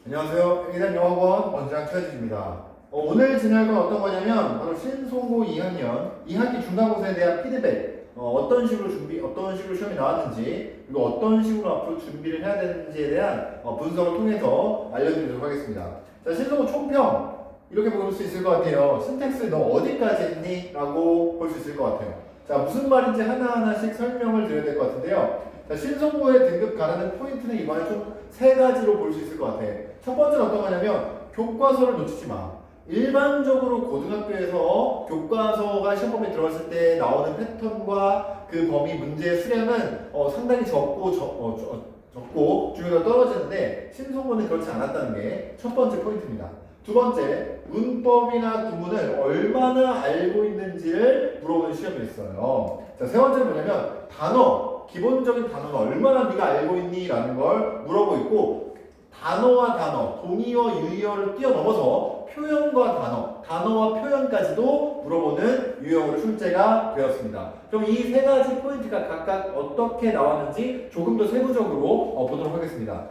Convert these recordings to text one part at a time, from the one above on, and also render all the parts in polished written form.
안녕하세요. 일단 영어학원 원장 최현진입니다. 오늘 진행할 건 어떤 거냐면 바로 신송고 2학년 2학기 중간고사에 대한 피드백, 어떤 식으로 시험이 나왔는지, 그리고 어떤 식으로 앞으로 준비를 해야 되는지에 대한 분석을 통해서 알려드리도록 하겠습니다. 자, 신송고 총평 이렇게 볼 수 있을 것 같아요. 신텍스 너 어디까지 했니? 라고 볼 수 있을 것 같아요. 자, 무슨 말인지 하나하나씩 설명을 드려야 될 것 같은데요. 자, 신송고의 등급 가르는 포인트는 이번에 좀 세 가지로 볼 수 있을 것 같아. 첫 번째는 어떤 거냐면 교과서를 놓치지 마. 일반적으로 고등학교에서 교과서가 시험범위에 들어갔을 때 나오는 패턴과 그 범위 문제의 수량은 상당히 적고 중요도가 떨어지는데 신송고는 그렇지 않았다는 게 첫 번째 포인트입니다. 두 번째, 문법이나 구문을 얼마나 알고 있는지를 물어보는 시험이었어요. 자, 세 번째는 뭐냐면 기본적인 단어는 얼마나 네가 알고 있니? 라는 걸 물어보고 있고, 단어와 단어, 동의어, 유의어를 뛰어넘어서 표현과 단어와 표현까지도 물어보는 유형으로 출제가 되었습니다. 그럼 이 세 가지 포인트가 각각 어떻게 나왔는지 조금 더 세부적으로 보도록 하겠습니다.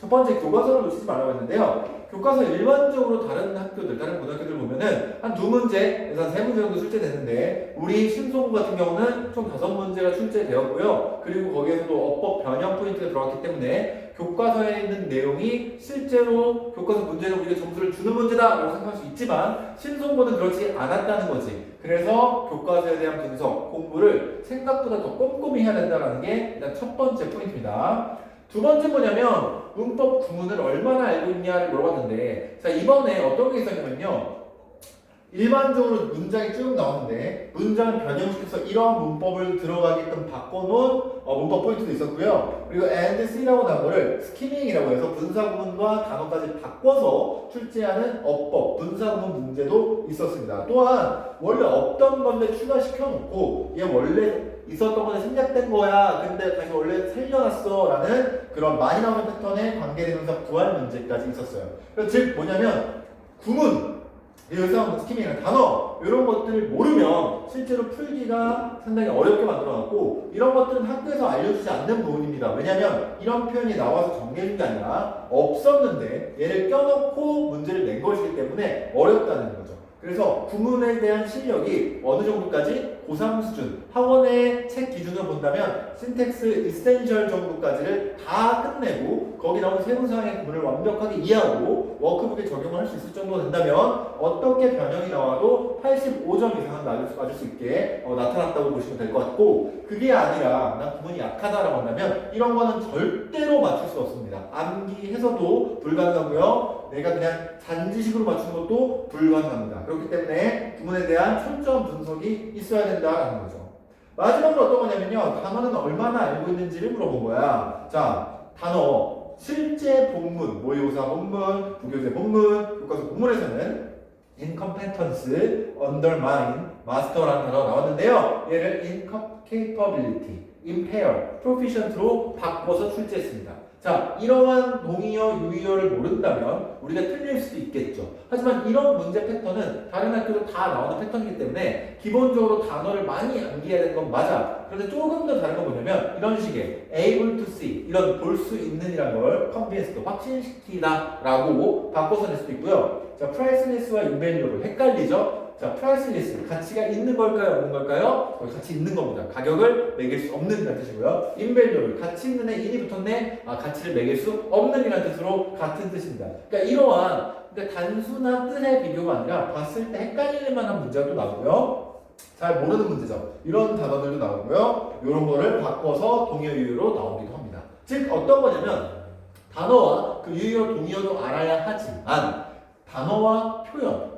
첫 번째, 교과서를 놓치지 말라고 했는데요. 교과서 일반적으로 다른 고등학교들 보면은 한 두 문제에서 한 세 문제 정도 출제되는데, 우리 신송고 같은 경우는 총 5문제가 출제되었고요. 그리고 거기에서도 어법 변형 포인트가 들어갔기 때문에 교과서에 있는 내용이 실제로 교과서 문제는 우리가 점수를 주는 문제다라고 생각할 수 있지만, 신송고는 그렇지 않았다는 거지. 그래서 교과서에 대한 분석, 공부를 생각보다 더 꼼꼼히 해야 된다는 게 일단 첫 번째 포인트입니다. 두 번째 뭐냐면 문법 구문을 얼마나 알고 있냐를 물어봤는데, 자, 이번에 어떤 게 있었냐면요, 일반적으로 문장이 쭉 나오는데 문장을 변형시켜서 이런 문법을 들어가게끔 바꿔놓은 문법 포인트도 있었고요. 그리고 and C라고 나온 거를 스키밍이라고 해서 분사구문과 단어까지 바꿔서 출제하는 어법, 분사구문 문제도 있었습니다. 또한 원래 없던 건데 추가시켜놓고 얘 원래 있었던 건데 생략된 거야, 근데 다시 원래 살려놨어 라는 그런 많이 나오는 패턴의 관계대명사 부활 문제까지 있었어요. 그래서 즉 뭐냐면 구문, 여기서 스키밍이나 단어 이런 것들을 모르면 실제로 풀기가 상당히 어렵게 만들어놨고, 이런 것들은 학교에서 알려주지 않는 부분입니다. 왜냐하면 이런 표현이 나와서 정리해준 게 아니라 없었는데 얘를 껴넣고 문제를 낸 것이기 때문에 어렵다는 거죠. 그래서 구문에 대한 실력이 어느 정도까지 고3 수준, 학원의 책 기준으로 본다면 신텍스 이센셜 정도까지를 다 끝내고 거기 나오는 세부사항의 구문을 완벽하게 이해하고 워크북에 적용을 할 수 있을 정도가 된다면 어떻게 변형이 나와도 85점 이상은 맞을 수 있게 나타났다고 보시면 될 것 같고, 그게 아니라 난 구문이 약하다라고 한다면 이런 거는 절대로 맞출 수 없습니다. 암기해서도 불가능하고요. 내가 그냥 잔지식으로 맞추는 것도 불가능합니다. 그렇기 때문에 구문에 대한 철저한 분석이 있어야 된다라는 거죠. 마지막으로 어떤 거냐면요, 단어는 얼마나 알고 있는지를 물어본 거야. 자, 단어 실제 본문, 모의고사 본문, 부교재 본문, 교과서 본문에서는 incompetence, undermine, master라는 단어가 나왔는데요. 얘를 incapability, impair, proficient로 바꿔서 출제했습니다. 자, 이러한 동의어, 유의어를 모른다면 우리가 틀릴 수도 있겠죠. 하지만 이런 문제 패턴은 다른 학교도 다 나오는 패턴이기 때문에 기본적으로 단어를 많이 암기해야 되는 건 맞아. 그런데 조금 더 다른 건 뭐냐면 이런 식의 able to see, 이런 볼 수 있는 이란 걸 convince도 확신시키다 라고 바꿔서 낼 수도 있고요. 자, priceless와 invaluable 헷갈리죠? 자, priceless, 가치가 있는 걸까요? 없는 걸까요? 가치 있는 겁니다. 가격을 매길 수 없는 이라는 뜻이고요. invaluable, 가치 있는 애 인이 붙었네? 가치를 매길 수 없는 이라는 뜻으로 같은 뜻입니다. 그러니까 이러한 단순한 뜻의 비교가 아니라 봤을 때 헷갈릴 만한 문제가 또 나오고요. 잘 모르는 문제죠. 이런 단어들도 나오고요. 이런 거를 바꿔서 동의어 유의어로 나오기도 합니다. 즉 어떤 거냐면 단어와 그 유의어 동의어도 알아야 하지만 단어와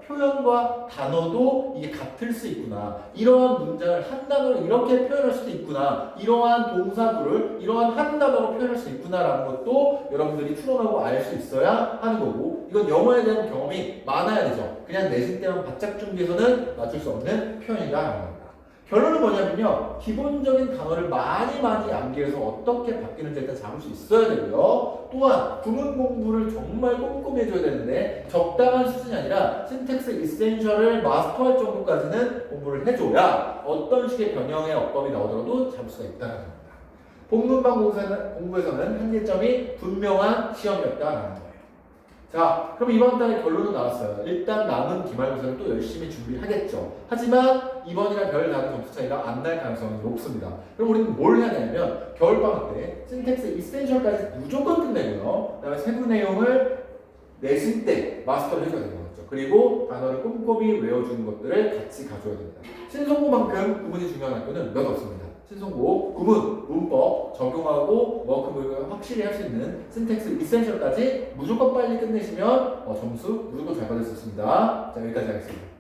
표현과 단어도 이게 같을 수 있구나. 이러한 문장을 한 단어로 이렇게 표현할 수도 있구나. 이러한 동사구를 이러한 한 단어로 표현할 수 있구나라는 것도 여러분들이 추론하고 알 수 있어야 하는 거고, 이건 영어에 대한 경험이 많아야 되죠. 그냥 내신 때만 바짝 준비해서는 맞출 수 없는 표현이다라는 겁니다. 결론은 뭐냐면요, 기본적인 단어를 많이 암기해서 어떻게 바뀌는지 일단 잡을 수 있어야 되고요. 또한 구문 공부를 정말 꼼꼼히 해줘야 되는데 적당한 수준이 아니라 신텍스 이센셜을 마스터할 정도까지는 공부를 해줘야 어떤 식의 변형의 어법이 나오더라도 잡을 수가 있다는 겁니다. 본문방 공부에서는 한계점이 분명한 시험이었다라는 거예요. 자, 그럼 이번 달에 결론은 나왔어요. 일단 남은 기말고사를 또 열심히 준비하겠죠. 하지만 이번이랑 별 다른 점수 차이가 안 날 가능성이 높습니다. 그럼 우리는 뭘 해야 되냐면 겨울방학 때 신텍스 이센셜까지 무조건 끝내고요. 그다음에 세부 내용을 내신 때 마스터를 해줘야 되는 거죠. 그리고 단어를 꼼꼼히 외워주는 것들을 같이 가져야 됩니다. 신송고만큼 구문이 중요한 학교는 몇 없습니다. 신송고, 구문, 문법 적용하고 워크북을 확실히 할 수 있는 신텍스 이센셜까지 무조건 빨리 끝내시면 점수 무조건 잘 받을 수 있습니다. 자, 여기까지 하겠습니다.